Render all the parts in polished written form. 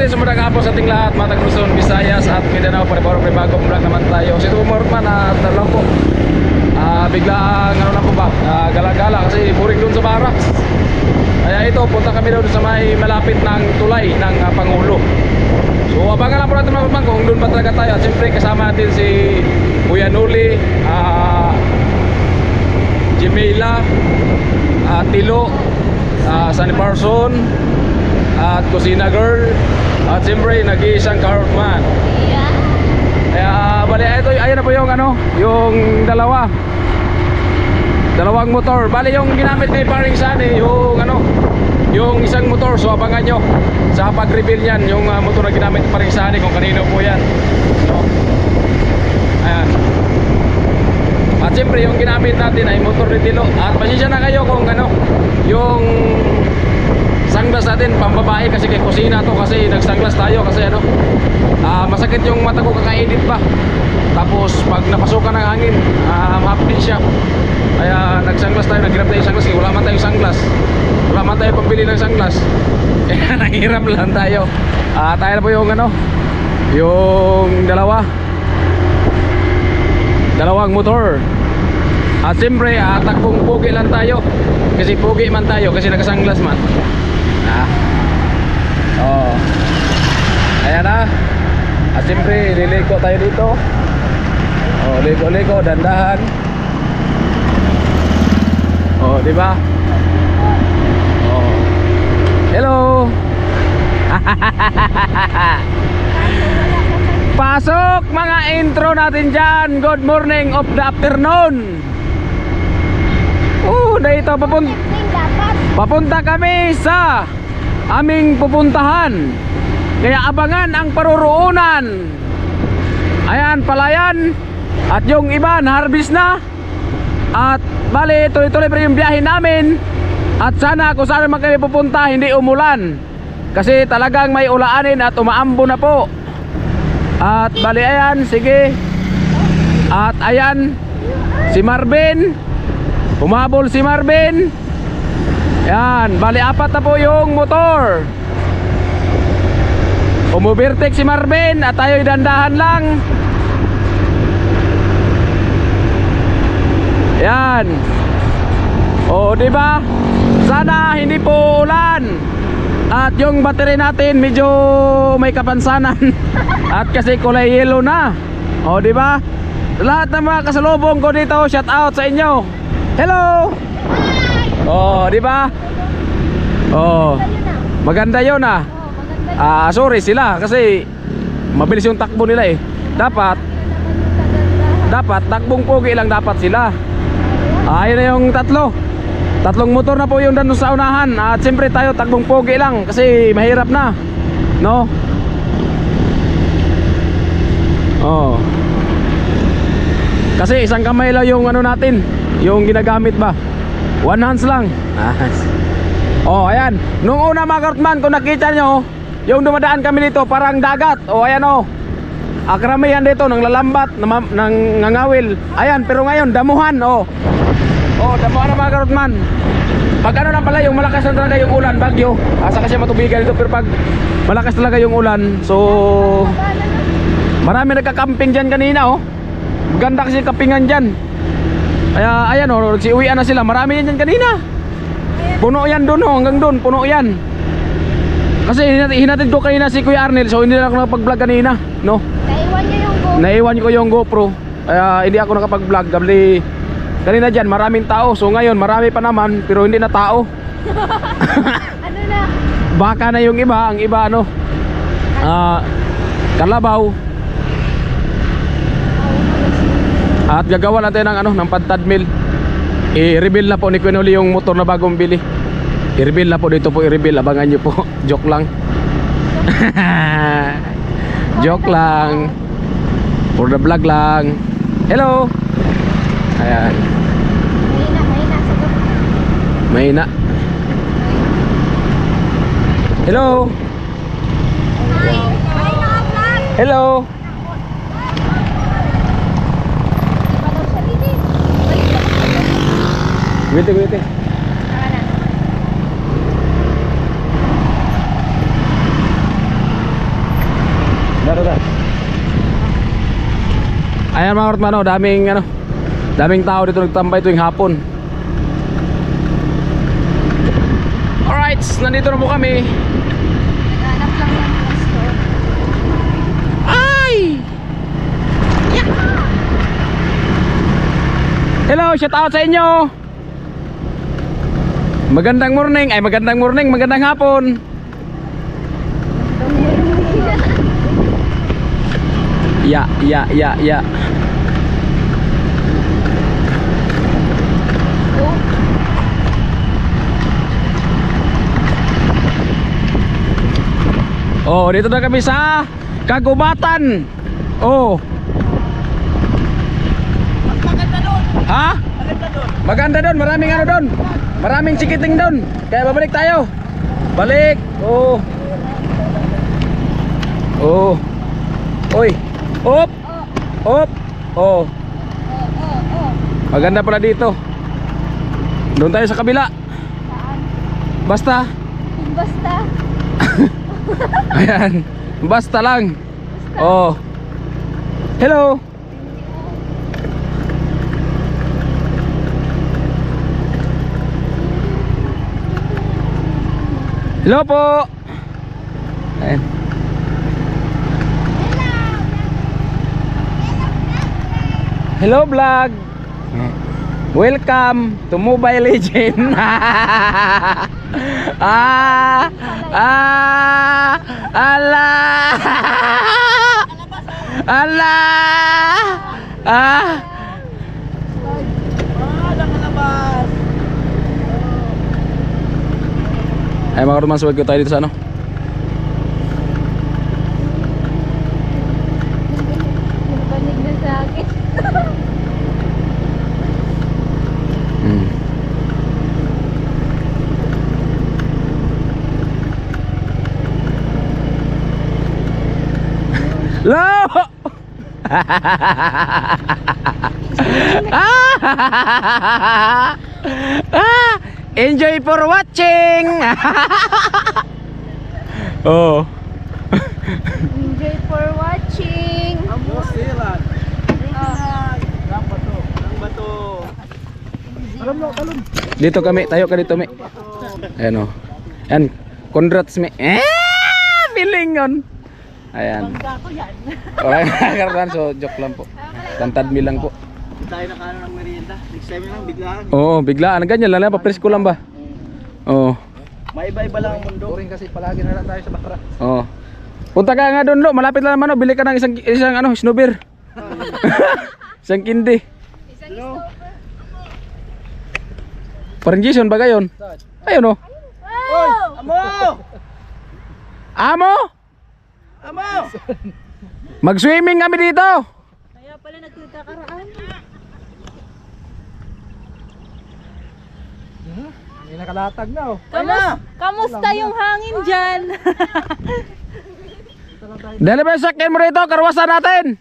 rin sa mga kapos sa ating lahat, Matag Luzon, Visayas at Mindanao. Pare-pare bagong vlog naman tayo. Si Tumorman at lang po. Biglang ano lang po ba, gala-gala kasi boring dun sa barracks. Kaya ito, punta kami doon sa may malapit ng tulay ng Pangulo. So abangan lang po natin mga kung doon ba talaga tayo. At siyempre kasama natin si Kuya Nuli, Jimela, Tilo, Sunny Parson, at Kusina Girl, at siyempre nag-iisang Cartman. Kaya bali ito, ayan na po yung ano, yung dalawang motor. Bali yung ginamit ni Paring Sunny, yung ano, yung isang motor. So abangan nyo sa pag-reveal yan, yung motor na ginamit ni Paring Sunny, kung kanino po yan. So ayan. At siyempre yung ginamit natin ay motor ni Tilo. At pasensya na kayo kung ano, yung sunglass natin pambabae kasi kay Kusina to, kasi nagsunglass tayo kasi ano, masakit yung mata ko kaka-edit pa. Tapos pag napasukan ng hangin, ma-update siya. Kaya nagsunglass tayo, naghirap tayo yung sunglass kasi wala man tayong sunglass. Wala man tayo pambili ng sunglass. Kaya nahirap lang tayo. Tayo na po yung ano, yung dalawang motor. At siyempre takbong pugi lang tayo. Kasi pugi man tayo, kasi nakasunglass man. Ayan na. At siyempre liliko tayo dito. Liko-liko, dandahan. Diba? Hello. Pasok mga intro natin dyan. Good morning of the afternoon. Dito papunta kami sa aming pupuntahan. Kaya abangan ang paruroonan. Ayan, palayan. At yung iba na-harvest na. At bali, tuloy-tuloy pa yung biyahe namin. At sana kung saan man kami pupunta, hindi umulan. Kasi talagang may ulaanin at umaambo na po. At bali, ayan, sige. At ayan, si Marvin. Humabol si Marvin. Ayan, bali, 4 na po yung motor. Umubertek si Marvin at tayo'y dandahan lang. Yan. Diba? Sana hindi po ulan. At yung battery natin medyo may kapansanan. At kasi kulay yellow na. Diba? Lahat ng mga kasalubong ko dito, shout out sa inyo. Hello. Diba? Maganda yun sorry sila kasi mabilis yung takbo nila eh. Dapat takbong pogi lang dapat sila. Ayun na yung tatlong motor na po yung doon sa unahan. At siyempre tayo takbong pogi lang kasi mahirap na, no? Kasi isang kamay lang yung ano natin, yung ginagamit ba, one hands lang. Ayan. Nung una mga Kartman, kung nakita nyo, yung dumadaan kami dito parang dagat. Ayan karamihan dito nang lalambat, nang ngangawil. Ayan, pero ngayon damuhan. Damuhan na mga Kartman. Pag ano lang pala, yung malakas na talaga yung ulan, bagyo, asa kasi matubigan dito. Pero pag malakas talaga yung ulan, so marami nagka-camping dyan kanina. Ganda kasi campingan dyan. Kaya ayan nagsiuwian na sila. Marami yan dyan kanina. Puno yan dun hanggang dun, puno yan. Kasi hinatid ko kanina si Kuya Arnel, so hindi na ako nakapag-vlog kanina, no? Naiwan ko yung GoPro. Kaya hindi ako nakapag-vlog. Kabli kanina dyan maraming tao. So ngayon marami pa naman, pero hindi na tao. Ano na? Baka na yung iba. Ang iba kalabaw. At gagawa natin ng pantadmil. I-reveal na po ni Quinoli yung motor na bagong bili. I-reveal na po dito po, i-reveal. Abangan nyo po. Joke lang. Joke lang. For the vlog lang. Hello. Ayan. Mahina. Hello. Hello. Gwite. Ayan mga Ortman, daming tao dito nagtambay tuwing hapon. Alright, nandito na po kami. Naghanap lang ng store. Ay! Hello, shout out sa inyo. Magandang morning, magandang hapon. Ya. Oh, dito na kami sa Kagubatan. Oh. Maganda doon. Ha? Maganda doon. Maganda doon, maraming ano doon. Maraming chikiting doon. Kaya babalik tayo. Balik. Oh. Oh. Oy. Op. Op. Oh. Maganda pala dito. Doon tayo sa kabila. Saan? Basta. Basta. Ayan. Basta lang. Oh. Hello. Hello po. Ayan. Hello vlog. Welcome to Mobile Legend. Ala. Nakalabas. Ay mga Roman, suwag ko tayo dito sa ano. Nabanig na sa akin. Lo! Enjoy for watching. Oh. Enjoy for watching. Amo silan. Ang bato. Talon. Dito kami, tayo ka dito, me. Ayan oh. Ayan, congrats, me. Pilingon. Ayan. Bangga ko yan. Okay, so joke lang po. Tantad mi lang po. Tayo nakano ng merienda. Next time lang biglaan. Oo, biglaan. Ganyan lang, papresko lang ba? Oo. Maiba-iba lang ang mundo. Boring kasi palagi na lang tayo sa bakra. Oo. Punta ka nga doon, lo. Malapit lang naman, oh. Bili ka ng isang ano, snowbeer. Isang kindi. Hello. Parang Jason ba gayon? Ayun, oh. Oy, amo! Amo! Amo! Mag-swimming kami dito. Kaya pala nagkakakaraan. May nakalatag na oh. Kamusta yung hangin dyan? Dali ba yung sakyan mo rito? Karwasan natin.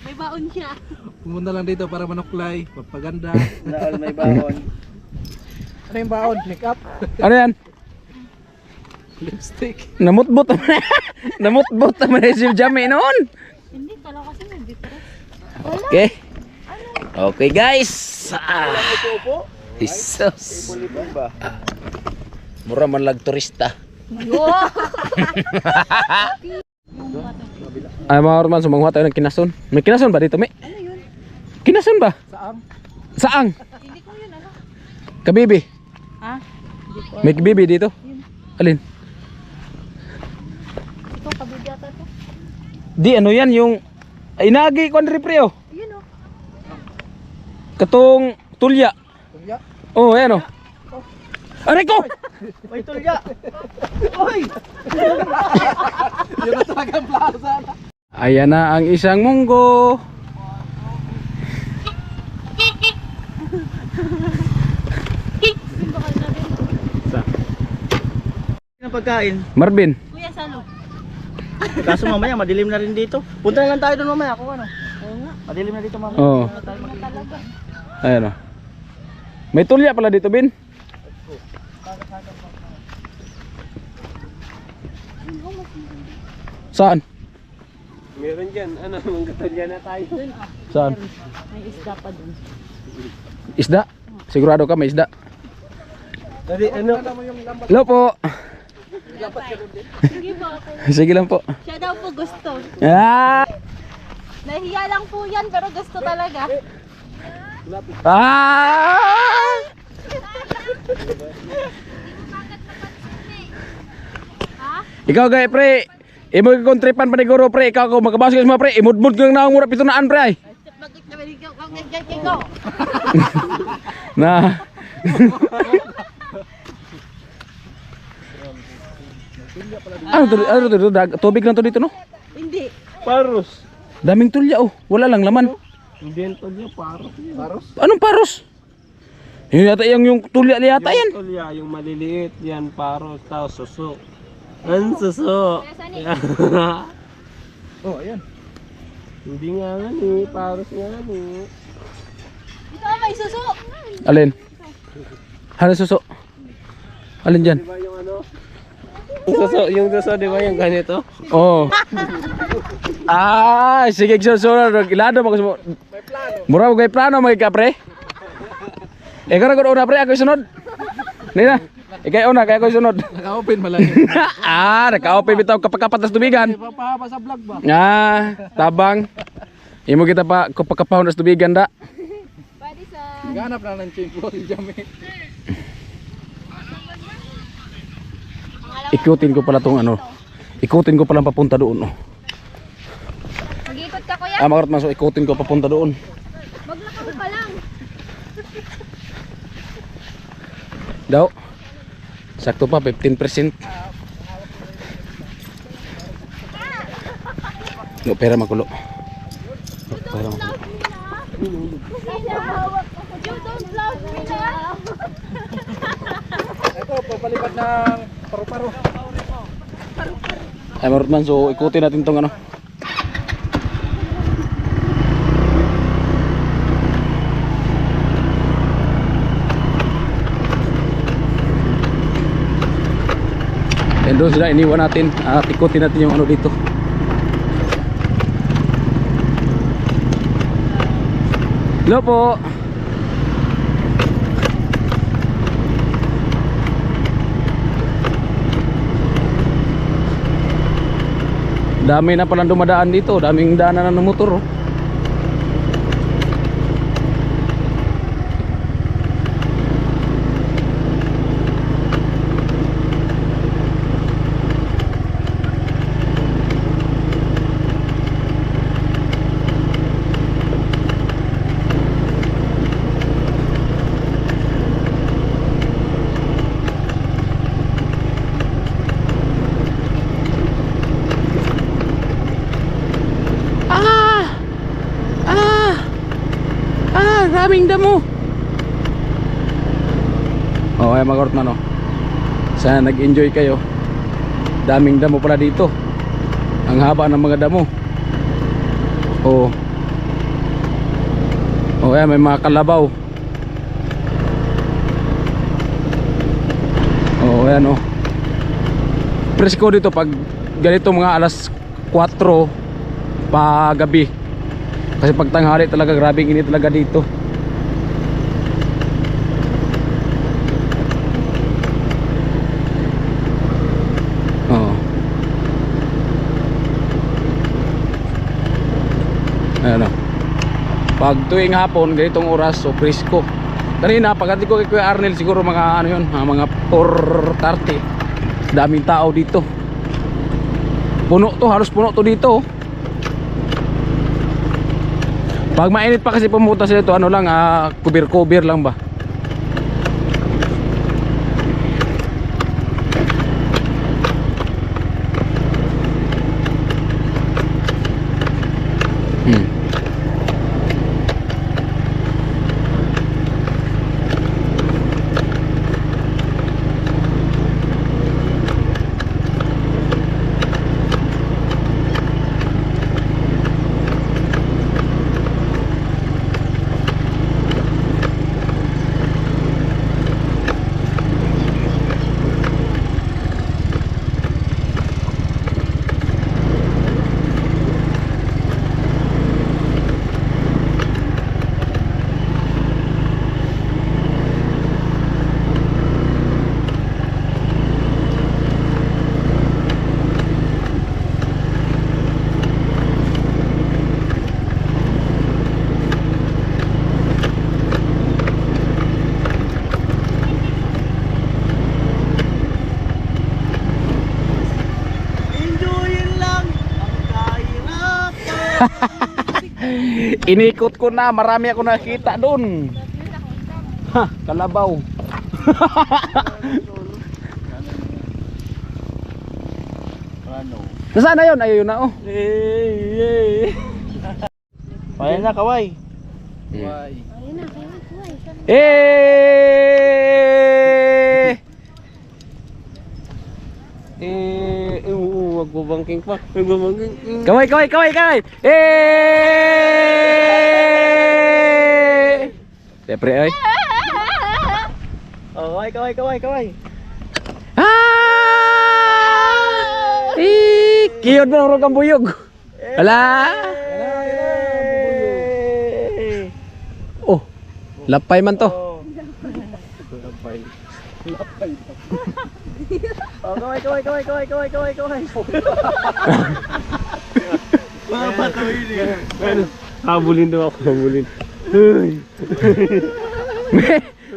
May baon siya. Pumunta lang dito para manuklay, papaganda. Na all may baon. Ano yung baon? Make-up? Ano yan? Lipstick. Namutbot naman. Namutbot naman yung jami noon. Hindi, kala kasi may difference. Okay. Okay guys. Upo. Jesus. Pulipon ba? Mura man lag turista. Ay mga Orman, sumanguha tayo ng kinason. May kinason ba dito, me? Ano yun? Kinason ba? Saang? Saang? Hindi ko yun, ano? Kabibi. Ha? Hindi ko. May kabibi dito. Alin? Ito, kabigyata to. Di ano yan yung inagi ko andre pre oh. Yun o. Katong tulya. Tulya? Oh, ayan oh. Aray ko! May tulya! Oy! Yun na talagang plaza na. Ayan na ang isang munggo. Ang pagkain. Marvin. Kuya Salo. Kaso mamaya madilim na rin dito. Punta na lang tayo doon mamaya kung ano. Oo nga. Madilim na dito mamaya. Oh. Talaga. Ayan oh. May tulya pala dito, Bin. Saan? Meron dyan. Ano, manggatulya na tayo. Saan? May isda pa dun. Isda? Sigurado ka may isda? Dali, ano? Hello po. Sige po. Sige lang po. Siya daw po gusto. Ah! Nahiya lang po yan pero gusto talaga. Ah! Ikaw gay pre. Imo kontripan pa ni guro pre. Ikaw ko magabasok sa mga pre. Imudmud kang naong mura pitunaan pre ay. Bakit naman ikaw kang ganyan ko? Na. Ano to? Tubig lang to dito no? Hindi. Paros. Daming tulya oh. Wala lang laman. Hindi yung tulya, paros. Paros? Anong paros? Yun yata yung tulya yata yan. Yung tulya, yung maliliit yan, paros. Tapos suso. Ang suso. Oh, ayan. Hindi nga nga ni, paros nga ni. Ito may suso. Alin? Halin suso. Alin dyan? Diba yung ano? Yung suso, di ba yung ganito? Oo. Ah, sige susunod. Ilado mo mo. Mura mo kay plano mga kapre. Ikaw na ko una pre, ako sunod. Nina. Ikaw una, kaya ako sunod. Naka-open malaki. Ah, naka-open bitaw kapag sa tubigan. Papahaba sa vlog ba? Ah, tabang. Imo kita pa kapakapahon sa tubigan da. Pwede sa... Ganap na ng chain po si Jamie. Ikutin ko pala tong ano. Ikutin ko pala papunta doon. Oh. Mag-ikot ka kuya? Ah, makarot maso ikutin ko papunta doon. Maglakad ka lang. Daw. Sakto pa 15%. No, pera makulo. Pera makulo. You don't love me na. Ito, papalipat ng paru-paro. Ay, marot man, so ikutin natin tong ano. And doon sila, iniwan natin at ikutin natin yung ano dito. Hello po. Dami na palang dumadaan dito, daming daanan ng motor. Oh. Daming damo. Oh, ay magorot man oh. Sana nag-enjoy kayo. Daming damo pala dito. Ang haba ng mga damo. Oh. Oh, ay may mga kalabaw. Oh, ayan oh. Presko dito pag ganito mga alas 4 pa gabi. Kasi pag tanghali talaga grabing init talaga dito. Oh. Ayan o. Pag tuwing hapon ganitong oras so presko. Kanina pagkati ko kay Kuya Arnel siguro mga ano yun, mga 4:30. Daming tao dito. Puno to, halos puno to dito. Pag mainit pa kasi pumunta sila ito, ano lang, kubir-kubir lang ba? Inikot ko na, marami ako nakita doon. Ha, kalabaw. Nasaan na yun? Ayun na oh. Ayan na, kaway. Why? Ayun na, kaya Wag mo bangking pa. Wag mo bangking. Kaway, kaway, kaway, kaway. Siyempre ay. Oh, kaway. Kiyod mo ng kang buyog. Ala. Oh, lapay man to. Oh, kaway. Habulin daw ako, habulin.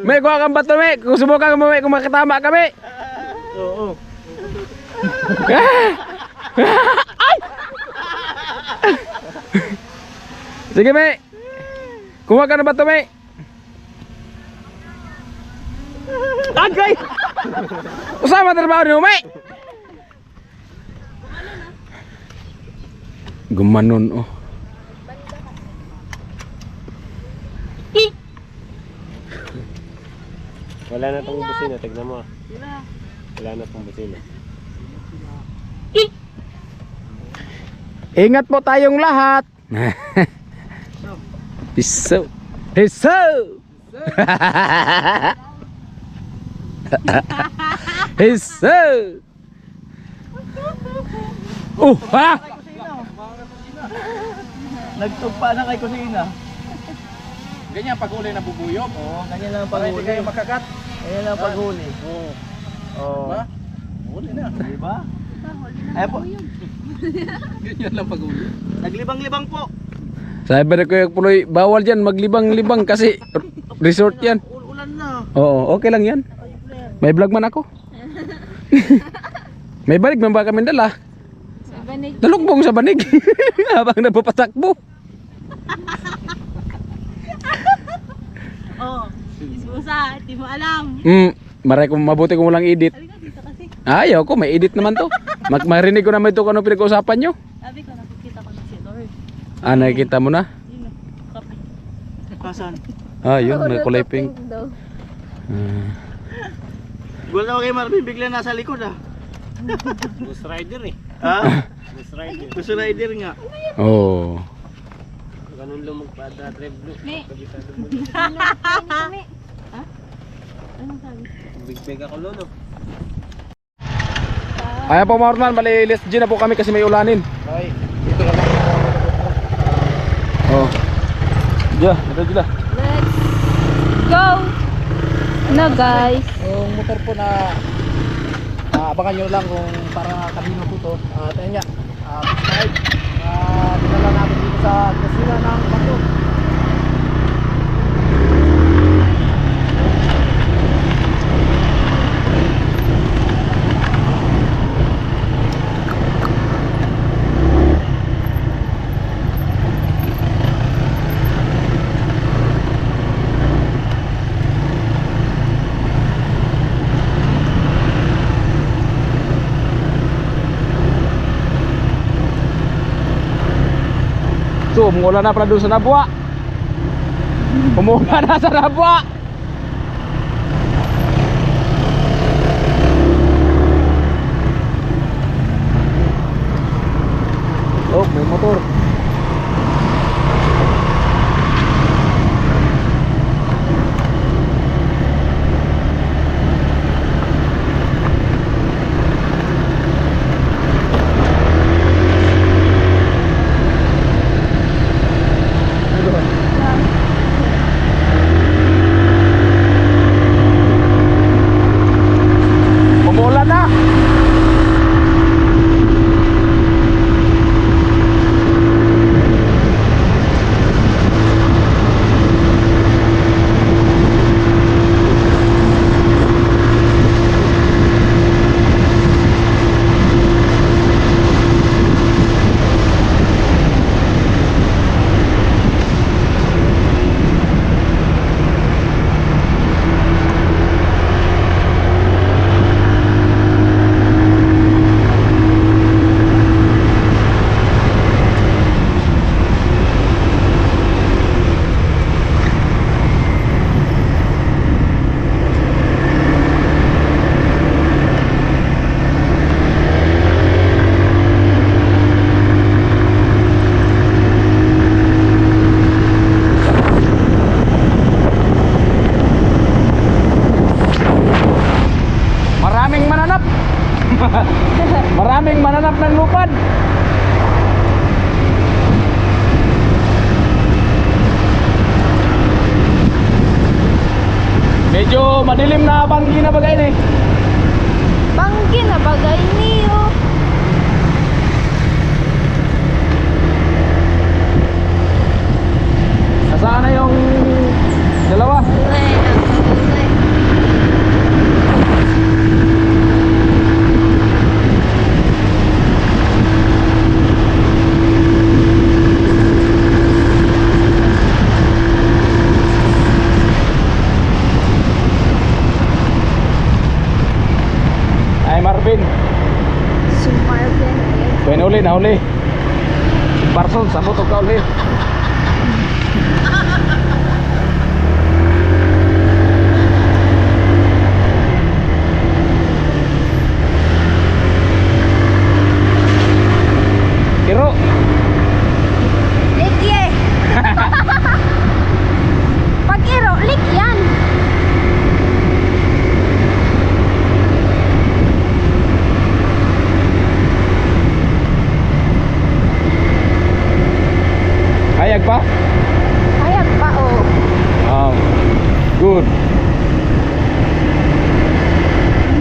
May kuha kang bato, may. Kung subukan mo, may, kung makatama kami. Oo. Sige, may. Kuha ka ng bato, may. Agay! Usama trabaho niyo, may. Gumanon, oh. Wala na tong busina, tignan mo. Wala na tong busina. Ingat po tayong lahat. Piso. Piso. Piso. Ha? Nagtugpa na kay kusina. Ganyan pag uli na bubuyog. Oo, ganyan lang ang Para paghuli. hindi kayo makagat. Ganyan lang ang paghuli. Oo. Oo. Diba? Huli na. Diba? Ay po, Ganyan lang pag uli. naglibang-libang po. Sabi na Kuya Puloy, bawal dyan maglibang-libang kasi resort yan. Ulan na. Oo, okay lang yan. May vlog man ako. May banig man ba kami dala? Sa banig. Dalukbong sa banig. Habang napapatakbo. Oh, ismusa, di mo alam. Maray ko mabuti kung walang edit. Sabi ko dito kasi. Ayaw ko, may edit naman to. Marinig ko naman ito kung ano pinag-uusapan nyo. Sabi ko nakikita ko na si Lord. Ah, nakikita mo na? Yun o, kape. Kasan? Ah, yun, may kulay pink. daw. Gulat ako kay Marvin, bigla nasa likod ah. Ghost Rider eh. Ha? Ghost Rider. Ghost Rider nga. Oh. Ganun lang magpa-drive blue. Me. Kabisado mo. Kami. Ha? Anong sabi? Big bag ako lolo. Ayan po mga Ornan, malilis G na po kami kasi may ulanin. Okay. Dito na lang. Oh. Diya, dito na. Let's go! Na guys. Yung motor po na abangan nyo lang kung para kanino po to. Tayo nga. Subscribe. Dinala natin dito sa kusina ng bato. So, umuulan na pala doon sa Nabwa. Umuulan na sa Nabwa. Oh, may motor. Medyo madilim na banggi na bagay ni. Banggi na bagay niyo. Nasaan na yung dalawa? Ulay na, ulay. Ay Marvin. Sumarvin, ayan. Kuya nahuli, nahuli. Parson, sambot o ka uli. Kiro. Likye! Pag iro, lik yan. Hayag pa? Hayag pa, oh. Good.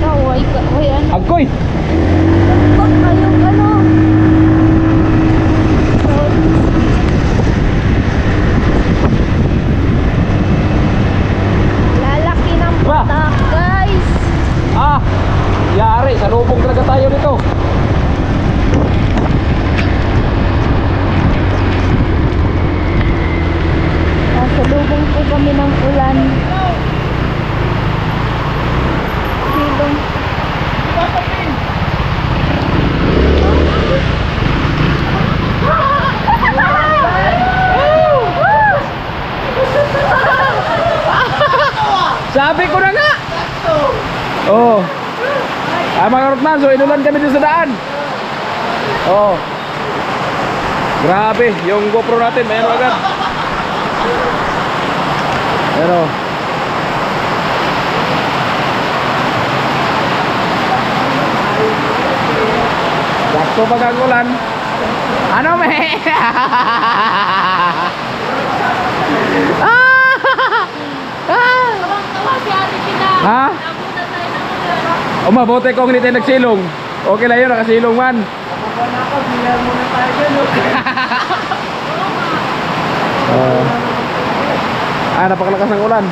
Naway ka, uy, ano? Agkoy. Huwag kayong ano. Lalaki ng Ba? patak, guys. Yari, sa lubong talaga tayo nito. Nasa lubong po kami ng ulan. Silong. Sabi ko na nga. Oh. Mga Rotman, so inulan kami dun sa daan. Oh. Grabe, yung GoPro natin, mayroon agad. Pero sakto pag ang ulan. Ano me? Tawa si Ate Pina. Ha? Nabunan tayo ng ulan. Mabuti kung hindi tayo nagsilong. Okay lang yun, nakasilong man. Wala ka, bilang muna tayo dyan. Napakalakas ng ulan.